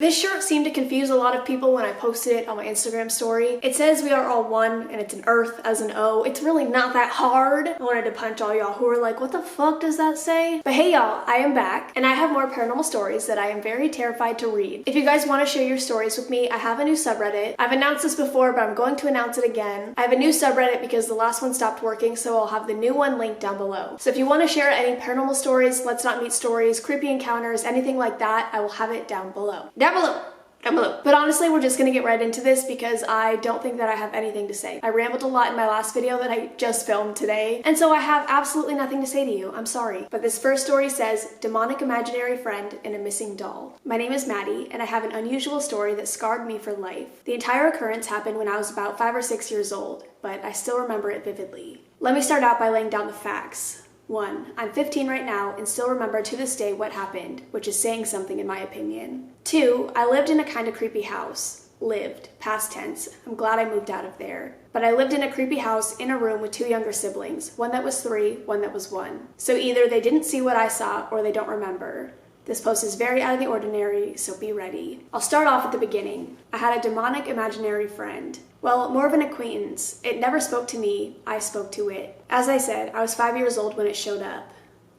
This shirt seemed to confuse a lot of people when I posted it on my Instagram story. It says we are all one and it's an earth as an O. It's really not that hard. I wanted to punch all y'all who are like, what the fuck does that say? But hey y'all, I am back and I have more paranormal stories that I am very terrified to read. If you guys want to share your stories with me, I have a new subreddit. I've announced this before, but I'm going to announce it again. I have a new subreddit because the last one stopped working, so I'll have the new one linked down below. So if you want to share any paranormal stories, let's not meet stories, creepy encounters, anything like that, I will have it down below. Down below. But honestly, we're just gonna get right into this because I don't think that I have anything to say. I rambled a lot in my last video that I just filmed today, and so I have absolutely nothing to say to you. I'm sorry. But this first story says, demonic imaginary friend and a missing doll. My name is Maddie, and I have an unusual story that scarred me for life. The entire occurrence happened when I was about 5 or 6 years old, but I still remember it vividly. Let me start out by laying down the facts. 1. I'm 15 right now and still remember to this day what happened, which is saying something in my opinion. 2. I lived in a kind of creepy house. Lived, past tense. I'm glad I moved out of there. But I lived in a creepy house in a room with 2 younger siblings, one that was 3, one that was 1. So either they didn't see what I saw or they don't remember. This post is very out of the ordinary, so be ready. I'll start off at the beginning. I had a demonic imaginary friend. Well, more of an acquaintance. It never spoke to me, I spoke to it. As I said, I was 5 years old when it showed up.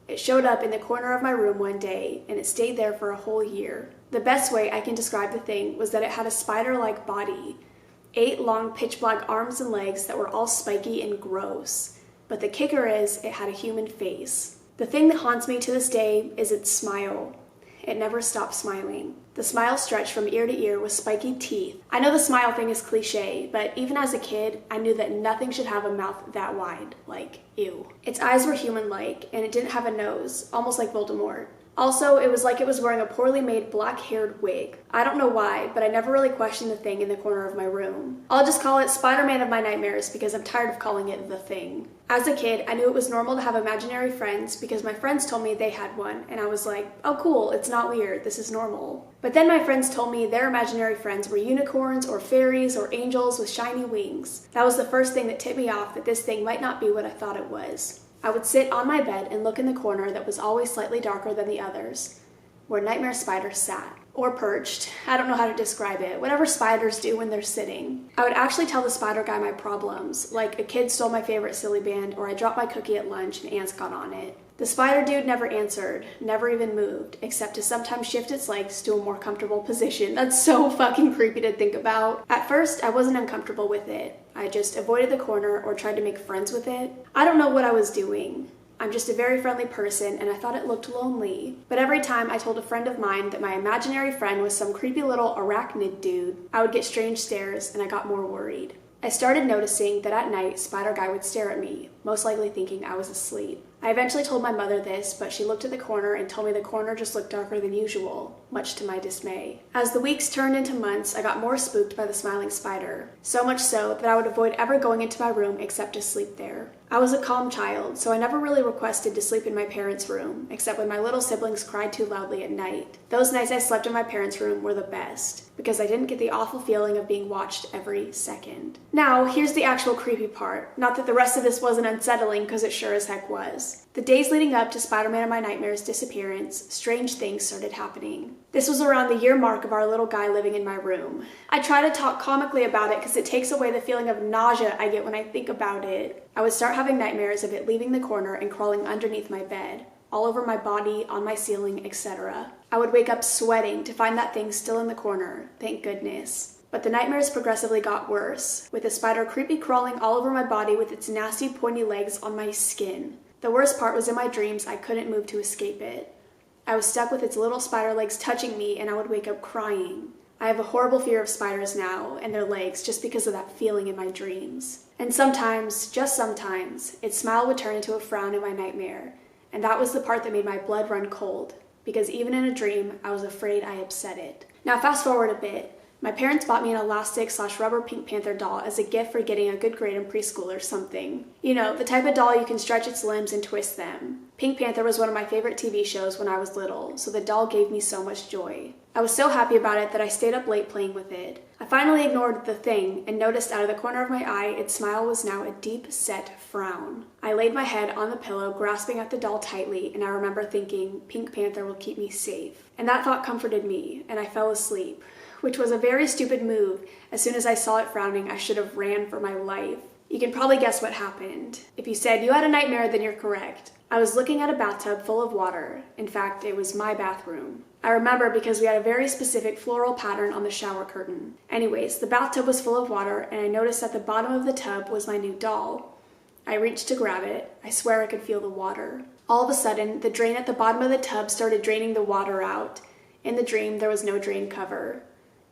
It showed up in the corner of my room one day, and it stayed there for a whole year. The best way I can describe the thing was that it had a spider-like body, 8 long pitch-black arms and legs that were all spiky and gross. But the kicker is, it had a human face. The thing that haunts me to this day is its smile. It never stopped smiling. The smile stretched from ear to ear with spiky teeth. I know the smile thing is cliche, but even as a kid, I knew that nothing should have a mouth that wide. Like, ew. Its eyes were human-like, and it didn't have a nose, almost like Voldemort. Also, it was like it was wearing a poorly made black-haired wig. I don't know why, but I never really questioned the thing in the corner of my room. I'll just call it Spider-Man of my nightmares because I'm tired of calling it the thing. As a kid, I knew it was normal to have imaginary friends because my friends told me they had one, and I was like, oh cool, it's not weird, this is normal. But then my friends told me their imaginary friends were unicorns or fairies or angels with shiny wings. That was the first thing that tipped me off that this thing might not be what I thought it was. I would sit on my bed and look in the corner that was always slightly darker than the others, where nightmare spiders sat. Or perched. I don't know how to describe it. Whatever spiders do when they're sitting. I would actually tell the spider guy my problems, like a kid stole my favorite silly band or I dropped my cookie at lunch and ants got on it. The spider dude never answered, never even moved, except to sometimes shift its legs to a more comfortable position. That's so fucking creepy to think about. At first, I wasn't uncomfortable with it. I just avoided the corner or tried to make friends with it. I don't know what I was doing. I'm just a very friendly person and I thought it looked lonely. But every time I told a friend of mine that my imaginary friend was some creepy little arachnid dude, I would get strange stares and I got more worried. I started noticing that at night, Spider Guy would stare at me, most likely thinking I was asleep. I eventually told my mother this, but she looked at the corner and told me the corner just looked darker than usual, much to my dismay. As the weeks turned into months, I got more spooked by the smiling spider. So much so that I would avoid ever going into my room except to sleep there. I was a calm child, so I never really requested to sleep in my parents' room, except when my little siblings cried too loudly at night. Those nights I slept in my parents' room were the best, because I didn't get the awful feeling of being watched every second. Now, here's the actual creepy part. Not that the rest of this wasn't unsettling, because it sure as heck was. The days leading up to Spider-Man of my Nightmare's disappearance, strange things started happening. This was around the year mark of our little guy living in my room. I try to talk comically about it because it takes away the feeling of nausea I get when I think about it. I would start having nightmares of it leaving the corner and crawling underneath my bed, all over my body, on my ceiling, etc. I would wake up sweating to find that thing still in the corner, thank goodness. But the nightmares progressively got worse, with the spider creepy crawling all over my body with its nasty pointy legs on my skin. The worst part was in my dreams I couldn't move to escape it. I was stuck with its little spider legs touching me and I would wake up crying. I have a horrible fear of spiders now and their legs just because of that feeling in my dreams. And sometimes, just sometimes, its smile would turn into a frown in my nightmare. And that was the part that made my blood run cold, because even in a dream, I was afraid I upset it. Now fast forward a bit. My parents bought me an elastic/rubber Pink Panther doll as a gift for getting a good grade in preschool or something. You know, the type of doll you can stretch its limbs and twist them. Pink Panther was one of my favorite TV shows when I was little, so the doll gave me so much joy. I was so happy about it that I stayed up late playing with it. I finally ignored the thing and noticed out of the corner of my eye its smile was now a deep-set frown. I laid my head on the pillow, grasping at the doll tightly, and I remember thinking, Pink Panther will keep me safe. And that thought comforted me, and I fell asleep, which was a very stupid move. As soon as I saw it frowning, I should have ran for my life. You can probably guess what happened. If you said you had a nightmare, then you're correct. I was looking at a bathtub full of water. In fact, it was my bathroom. I remember because we had a very specific floral pattern on the shower curtain. Anyways, the bathtub was full of water, and I noticed at the bottom of the tub was my new doll. I reached to grab it. I swear I could feel the water. All of a sudden, the drain at the bottom of the tub started draining the water out. In the dream, there was no drain cover.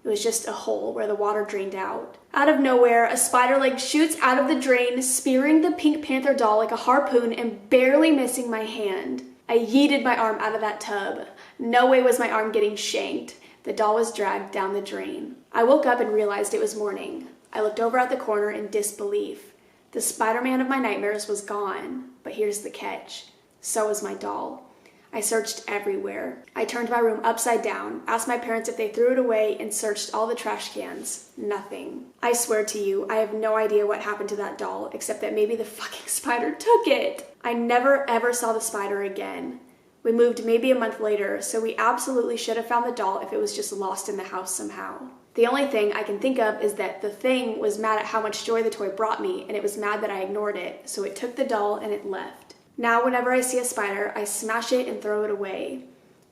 It was just a hole where the water drained out. Out of nowhere, a spider leg shoots out of the drain, spearing the Pink Panther doll like a harpoon and barely missing my hand. I yeeted my arm out of that tub. No way was my arm getting shanked. The doll was dragged down the drain. I woke up and realized it was morning. I looked over at the corner in disbelief. The Spider-Man of my nightmares was gone, but here's the catch. So was my doll. I searched everywhere. I turned my room upside down, asked my parents if they threw it away, and searched all the trash cans. Nothing. I swear to you, I have no idea what happened to that doll, except that maybe the fucking spider took it. I never ever saw the spider again. We moved maybe a month later, so we absolutely should have found the doll if it was just lost in the house somehow. The only thing I can think of is that the thing was mad at how much joy the toy brought me, and it was mad that I ignored it, so it took the doll and it left. Now, whenever I see a spider, I smash it and throw it away.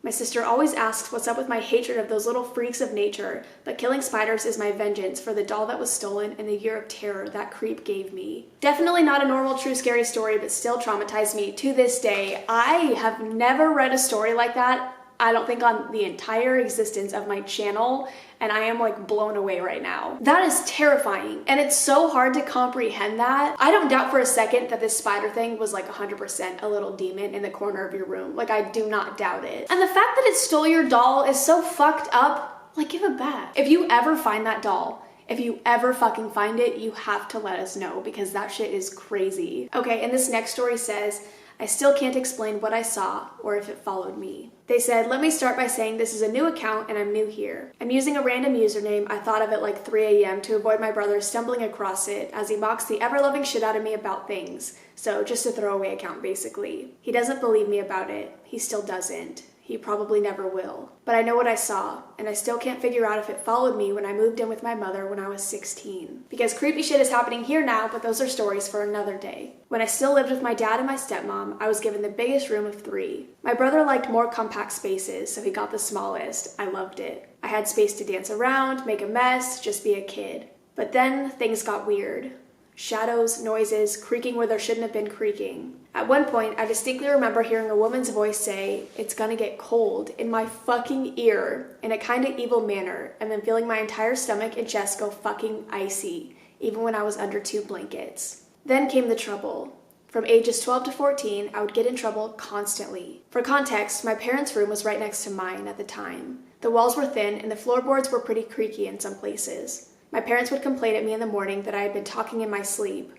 My sister always asks what's up with my hatred of those little freaks of nature, but killing spiders is my vengeance for the doll that was stolen and the year of terror that creep gave me. Definitely not a normal true scary story, but still traumatized me to this day. I have never read a story like that, I don't think, on the entire existence of my channel, and I am like blown away right now. That is terrifying, and it's so hard to comprehend that. I don't doubt for a second that this spider thing was like 100% a little demon in the corner of your room. Like, I do not doubt it. And the fact that it stole your doll is so fucked up. Like, give it back. If you ever find that doll, if you ever fucking find it, you have to let us know, because that shit is crazy. Okay, and this next story says, I still can't explain what I saw or if it followed me. They said, let me start by saying this is a new account and I'm new here. I'm using a random username. I thought of it like 3 a.m. to avoid my brother stumbling across it as he mocks the ever-loving shit out of me about things. So just a throwaway account, basically. He doesn't believe me about it. He still doesn't. He probably never will. But I know what I saw, and I still can't figure out if it followed me when I moved in with my mother when I was 16. Because creepy shit is happening here now, but those are stories for another day. When I still lived with my dad and my stepmom, I was given the biggest room of 3. My brother liked more compact spaces, so he got the smallest. I loved it. I had space to dance around, make a mess, just be a kid. But then things got weird. Shadows, noises, creaking where there shouldn't have been creaking. At one point, I distinctly remember hearing a woman's voice say, "It's gonna get cold," in my fucking ear, in a kind of evil manner, and then feeling my entire stomach and chest go fucking icy, even when I was under 2 blankets. Then came the trouble. From ages 12 to 14, I would get in trouble constantly. For context, my parents' room was right next to mine at the time. The walls were thin, and the floorboards were pretty creaky in some places. My parents would complain at me in the morning that I had been talking in my sleep,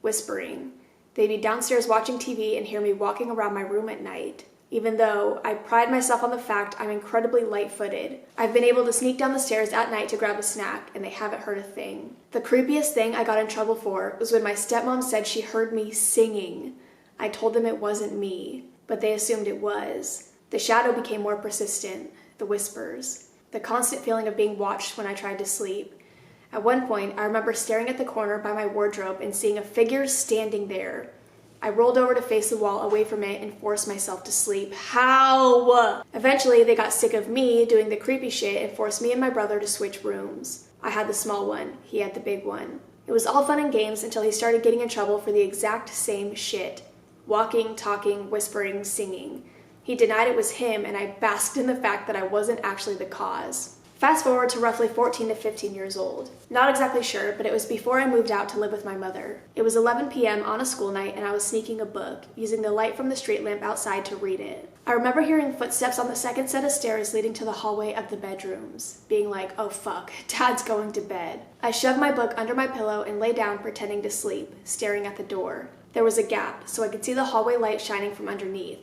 whispering. They'd be downstairs watching TV and hear me walking around my room at night. Even though I pride myself on the fact I'm incredibly light-footed, I've been able to sneak down the stairs at night to grab a snack, and they haven't heard a thing. The creepiest thing I got in trouble for was when my stepmom said she heard me singing. I told them it wasn't me, but they assumed it was. The shadow became more persistent, the whispers, the constant feeling of being watched when I tried to sleep. At one point, I remember staring at the corner by my wardrobe and seeing a figure standing there. I rolled over to face the wall away from it and forced myself to sleep. How? Eventually, they got sick of me doing the creepy shit and forced me and my brother to switch rooms. I had the small one, he had the big one. It was all fun and games until he started getting in trouble for the exact same shit. Walking, talking, whispering, singing. He denied it was him, and I basked in the fact that I wasn't actually the cause. Fast forward to roughly 14 to 15 years old. Not exactly sure, but it was before I moved out to live with my mother. It was 11 p.m. on a school night, and I was sneaking a book, using the light from the street lamp outside to read it. I remember hearing footsteps on the second set of stairs leading to the hallway of the bedrooms, being like, oh fuck, Dad's going to bed. I shoved my book under my pillow and lay down pretending to sleep, staring at the door. There was a gap, so I could see the hallway light shining from underneath.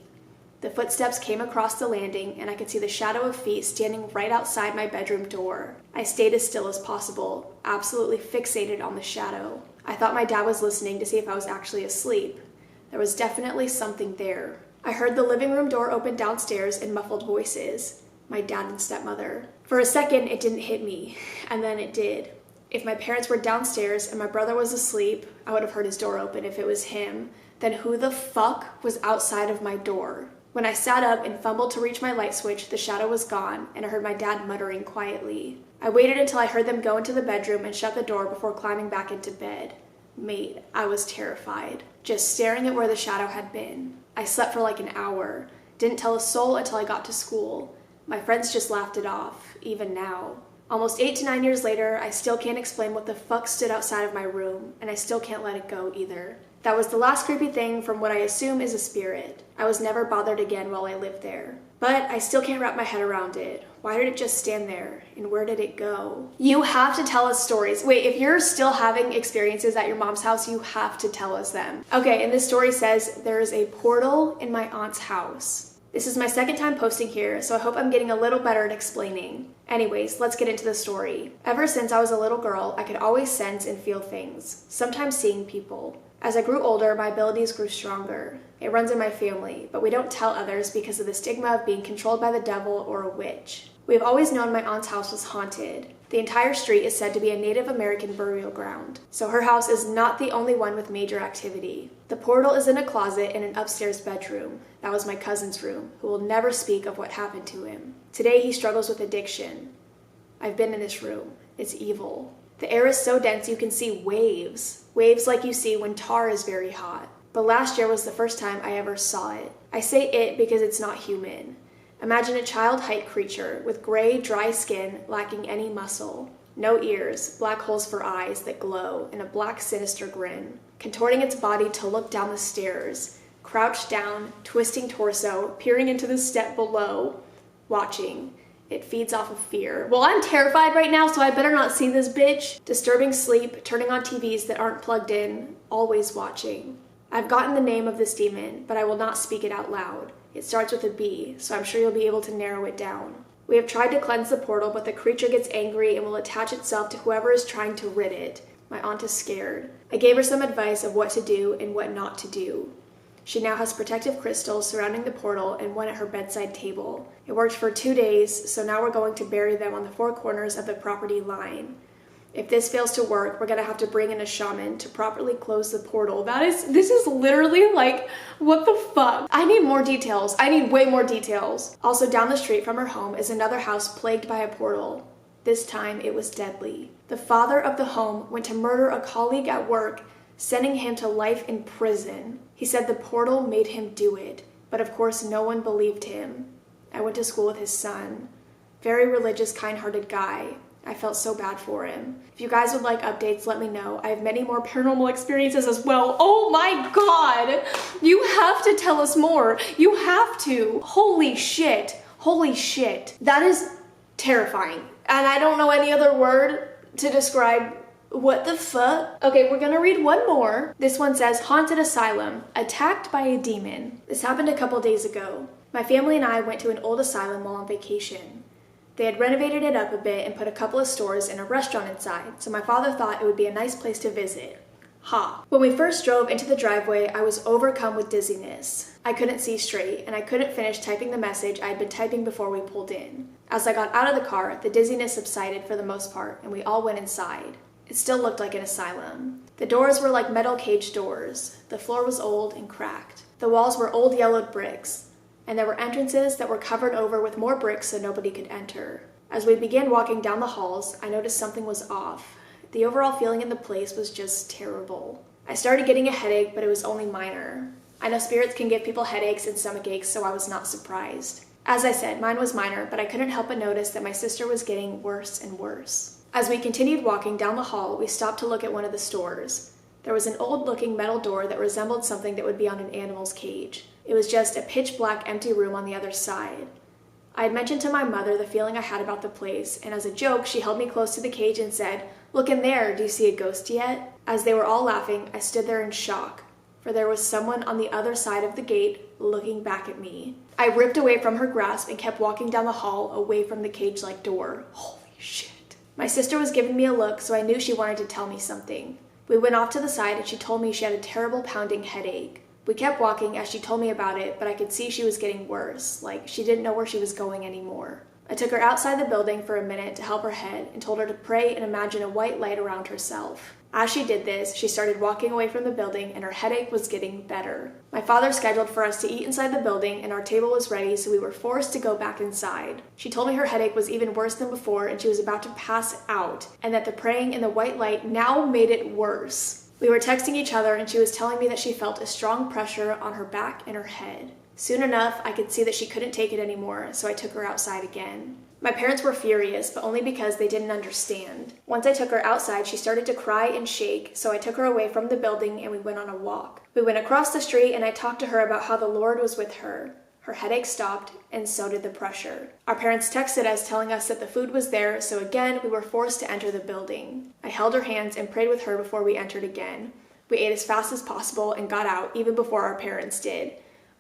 The footsteps came across the landing, and I could see the shadow of feet standing right outside my bedroom door. I stayed as still as possible, absolutely fixated on the shadow. I thought my dad was listening to see if I was actually asleep. There was definitely something there. I heard the living room door open downstairs in muffled voices. My dad and stepmother. For a second, it didn't hit me, and then it did. If my parents were downstairs and my brother was asleep, I would have heard his door open if it was him. Then who the fuck was outside of my door? When I sat up and fumbled to reach my light switch, the shadow was gone, and I heard my dad muttering quietly. I waited until I heard them go into the bedroom and shut the door before climbing back into bed. Mate, I was terrified, just staring at where the shadow had been. I slept for like an hour, didn't tell a soul until I got to school. My friends just laughed it off, even now. Almost 8 to 9 years later, I still can't explain what the fuck stood outside of my room, and I still can't let it go either. That was the last creepy thing from what I assume is a spirit. I was never bothered again while I lived there. But I still can't wrap my head around it. Why did it just stand there? And where did it go? You have to tell us stories. Wait, if you're still having experiences at your mom's house, you have to tell us them. Okay, and this story says, there is a portal in my aunt's house. This is my second time posting here, so I hope I'm getting a little better at explaining. Anyways, let's get into the story. Ever since I was a little girl, I could always sense and feel things, sometimes seeing people. As I grew older, my abilities grew stronger. It runs in my family, but we don't tell others because of the stigma of being controlled by the devil or a witch. We have always known my aunt's house was haunted. The entire street is said to be a Native American burial ground, so her house is not the only one with major activity. The portal is in a closet in an upstairs bedroom. That was my cousin's room, who will never speak of what happened to him. Today he struggles with addiction. I've been in this room. It's evil. The air is so dense you can see waves. Waves like you see when tar is very hot. But last year was the first time I ever saw it. I say it because it's not human. Imagine a child-height creature with gray, dry skin lacking any muscle. No ears, black holes for eyes that glow, and a black, sinister grin. Contorting its body to look down the stairs. Crouched down, twisting torso, peering into the step below. Watching. It feeds off of fear. Well, I'm terrified right now, so I better not see this bitch. Disturbing sleep, turning on TVs that aren't plugged in, always watching. I've gotten the name of this demon, but I will not speak it out loud. It starts with a B, so I'm sure you'll be able to narrow it down. We have tried to cleanse the portal, but the creature gets angry and will attach itself to whoever is trying to rid it. My aunt is scared. I gave her some advice of what to do and what not to do. She now has protective crystals surrounding the portal and one at her bedside table. It worked for 2 days, so now we're going to bury them on the 4 corners of the property line. If this fails to work, we're gonna have to bring in a shaman to properly close the portal. This is literally like, what the fuck? I need more details. I need way more details. Also, down the street from her home is another house plagued by a portal. This time, it was deadly. The father of the home went to murder a colleague at work, sending him to life in prison. He said the portal made him do it, but of course no one believed him. I went to school with his son. Very religious, kind-hearted guy. I felt so bad for him. If you guys would like updates, let me know. I have many more paranormal experiences as well. Oh my god! You have to tell us more. You have to. Holy shit. Holy shit. That is terrifying. And I don't know any other word to describe what the fuck? Okay, we're gonna read one more. This one says, Haunted Asylum, attacked by a demon. This happened a couple days ago. My family and I went to an old asylum while on vacation. They had renovated it up a bit and put a couple of stores and a restaurant inside, so my father thought it would be a nice place to visit. Ha. When we first drove into the driveway, I was overcome with dizziness. I couldn't see straight, and I couldn't finish typing the message I had been typing before we pulled in. As I got out of the car, the dizziness subsided for the most part, and we all went inside. It still looked like an asylum. The doors were like metal cage doors. The floor was old and cracked. The walls were old yellowed bricks, and there were entrances that were covered over with more bricks so nobody could enter. As we began walking down the halls, I noticed something was off. The overall feeling in the place was just terrible. I started getting a headache, but it was only minor. I know spirits can give people headaches and stomach aches, so I was not surprised. As I said, mine was minor, but I couldn't help but notice that my sister was getting worse and worse. As we continued walking down the hall, we stopped to look at one of the stores. There was an old-looking metal door that resembled something that would be on an animal's cage. It was just a pitch-black empty room on the other side. I had mentioned to my mother the feeling I had about the place, and as a joke, she held me close to the cage and said, "Look in there, do you see a ghost yet?" As they were all laughing, I stood there in shock. for there was someone on the other side of the gate looking back at me. I ripped away from her grasp and kept walking down the hall away from the cage-like door. Holy shit. My sister was giving me a look, so I knew she wanted to tell me something. We went off to the side and she told me she had a terrible pounding headache. We kept walking as she told me about it, but I could see she was getting worse, like she didn't know where she was going anymore. I took her outside the building for a minute to help her head and told her to pray and imagine a white light around herself. As she did this, she started walking away from the building and her headache was getting better. My father scheduled for us to eat inside the building and our table was ready, so we were forced to go back inside. She told me her headache was even worse than before and she was about to pass out, and that the praying in the white light now made it worse. We were texting each other and she was telling me that she felt a strong pressure on her back and her head. Soon enough, I could see that she couldn't take it anymore, so I took her outside again. My parents were furious, but only because they didn't understand. Once I took her outside, she started to cry and shake, so I took her away from the building and we went on a walk. We went across the street and I talked to her about how the Lord was with her. Her headache stopped, and so did the pressure. Our parents texted us telling us that the food was there, so again, we were forced to enter the building. I held her hands and prayed with her before we entered again. We ate as fast as possible and got out even before our parents did.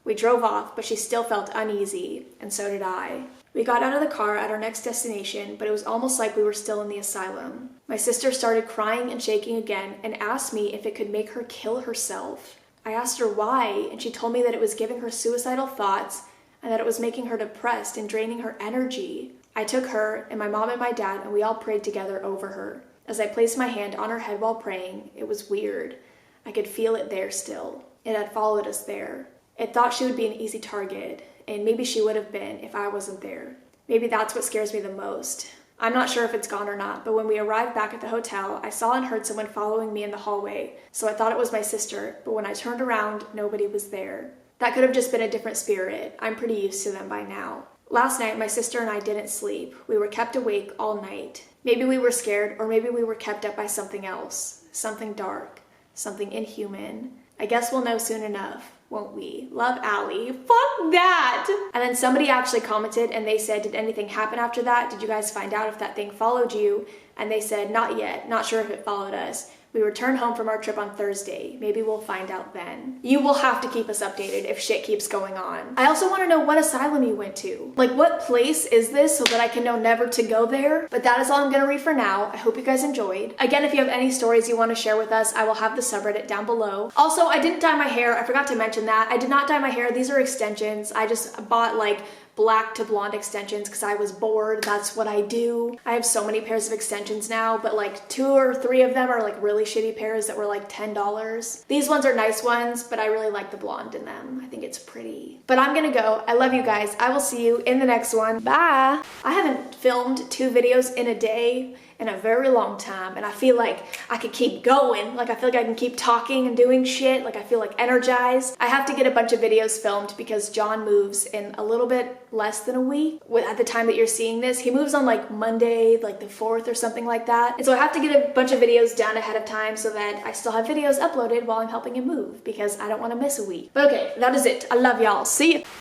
We drove off, but she still felt uneasy, and so did I. We got out of the car at our next destination, but it was almost like we were still in the asylum. My sister started crying and shaking again and asked me if it could make her kill herself. I asked her why, and she told me that it was giving her suicidal thoughts and that it was making her depressed and draining her energy. I took her and my mom and my dad and we all prayed together over her. As I placed my hand on her head while praying, it was weird. I could feel it there still. It had followed us there. It thought she would be an easy target, and maybe she would have been if I wasn't there. Maybe that's what scares me the most. I'm not sure if it's gone or not, but when we arrived back at the hotel, I saw and heard someone following me in the hallway, so I thought it was my sister, but when I turned around, nobody was there. That could have just been a different spirit. I'm pretty used to them by now. Last night, my sister and I didn't sleep. We were kept awake all night. Maybe we were scared, or maybe we were kept up by something else. Something dark. Something inhuman. I guess we'll know soon enough, won't we? Love, Allie. Fuck that! And then somebody actually commented and they said, did anything happen after that? Did you guys find out if that thing followed you? And they said, not yet. Not sure if it followed us. We returned home from our trip on Thursday. Maybe we'll find out then. You will have to keep us updated if shit keeps going on. I also want to know what asylum you went to. Like, what place is this so that I can know never to go there? But that is all I'm going to read for now. I hope you guys enjoyed. Again, if you have any stories you want to share with us, I will have the subreddit down below. Also, I didn't dye my hair. I forgot to mention that. I did not dye my hair. These are extensions. I just bought like black to blonde extensions because I was bored. That's what I do. I have so many pairs of extensions now, but like 2 or 3 of them are like really shitty pairs that were like $10. These ones are nice ones, but I really like the blonde in them. I think it's pretty. But I'm gonna go. I love you guys. I will see you in the next one. Bye. I haven't filmed 2 videos in a day in a very long time, and I feel like I could keep going. Like, I feel like I can keep talking and doing shit. Like, I feel like energized. I have to get a bunch of videos filmed because John moves in a little bit less than a week. At the time that you're seeing this, he moves on like Monday, like the 4th or something like that. And so I have to get a bunch of videos done ahead of time so that I still have videos uploaded while I'm helping him move because I don't want to miss a week. But okay, that is it. I love y'all. See ya.